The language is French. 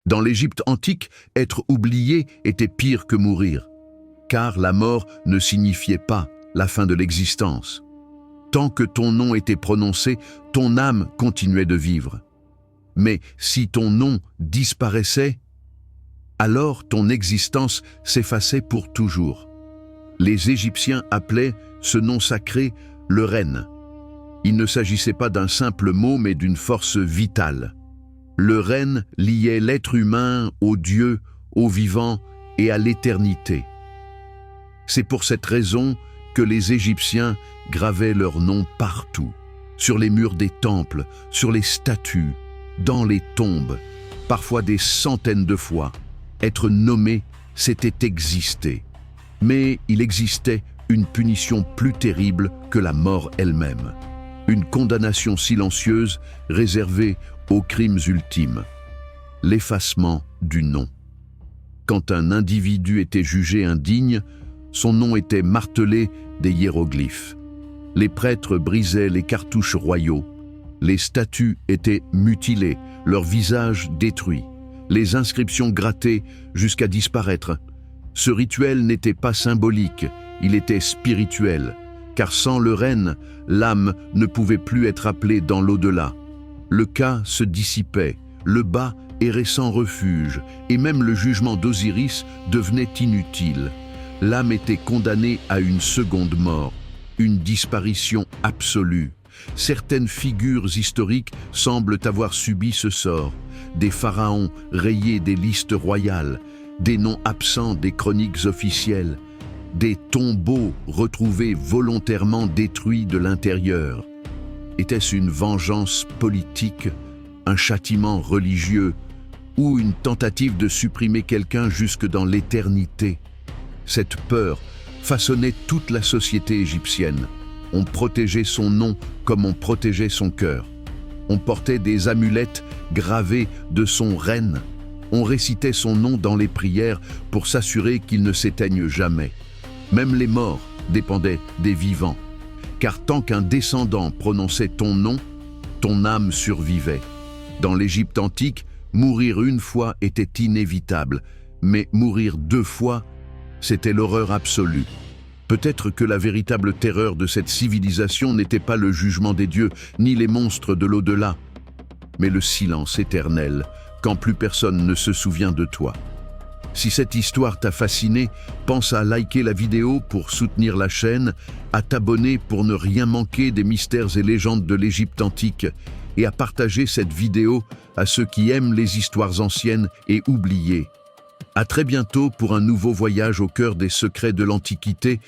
Dans l'Égypte antique, être oublié était pire que mourir, car la mort ne signifiait pas la fin de l'existence. Tant que ton nom était prononcé, ton âme continuait de vivre. Mais si ton nom disparaissait, alors ton existence s'effaçait pour toujours. Les Égyptiens appelaient ce nom sacré le Ren. Il ne s'agissait pas d'un simple mot, mais d'une force vitale. Le Ren liait l'être humain au Dieu, au vivant et à l'éternité. C'est pour cette raison que les Égyptiens gravaient leur nom partout, sur les murs des temples, sur les statues, dans les tombes, parfois des centaines de fois. Être nommé, c'était exister. Mais il existait une punition plus terrible que la mort elle-même. Une condamnation silencieuse réservée aux crimes ultimes. L'effacement du nom. Quand un individu était jugé indigne, son nom était martelé des hiéroglyphes. Les prêtres brisaient les cartouches royaux. Les statues étaient mutilées, leurs visages détruits. Les inscriptions grattées jusqu'à disparaître. Ce rituel n'était pas symbolique, il était spirituel, car sans le Ren, l'âme ne pouvait plus être appelée dans l'au-delà. Le Ka se dissipait, le Ba errait sans refuge, et même le jugement d'Osiris devenait inutile. L'âme était condamnée à une seconde mort, une disparition absolue. Certaines figures historiques semblent avoir subi ce sort. Des pharaons rayés des listes royales, des noms absents des chroniques officielles, des tombeaux retrouvés volontairement détruits de l'intérieur. Était-ce une vengeance politique, un châtiment religieux ou une tentative de supprimer quelqu'un jusque dans l'éternité? Cette peur façonnait toute la société égyptienne. On protégeait son nom comme on protégeait son cœur. On portait des amulettes gravées de son Ren. On récitait son nom dans les prières pour s'assurer qu'il ne s'éteigne jamais. Même les morts dépendaient des vivants. Car tant qu'un descendant prononçait ton nom, ton âme survivait. Dans l'Égypte antique, mourir une fois était inévitable, mais mourir deux fois, c'était l'horreur absolue. Peut-être que la véritable terreur de cette civilisation n'était pas le jugement des dieux, ni les monstres de l'au-delà, mais le silence éternel, quand plus personne ne se souvient de toi. Si cette histoire t'a fasciné, pense à liker la vidéo pour soutenir la chaîne, à t'abonner pour ne rien manquer des mystères et légendes de l'Égypte antique, et à partager cette vidéo à ceux qui aiment les histoires anciennes et oubliées. À très bientôt pour un nouveau voyage au cœur des secrets de l'Antiquité.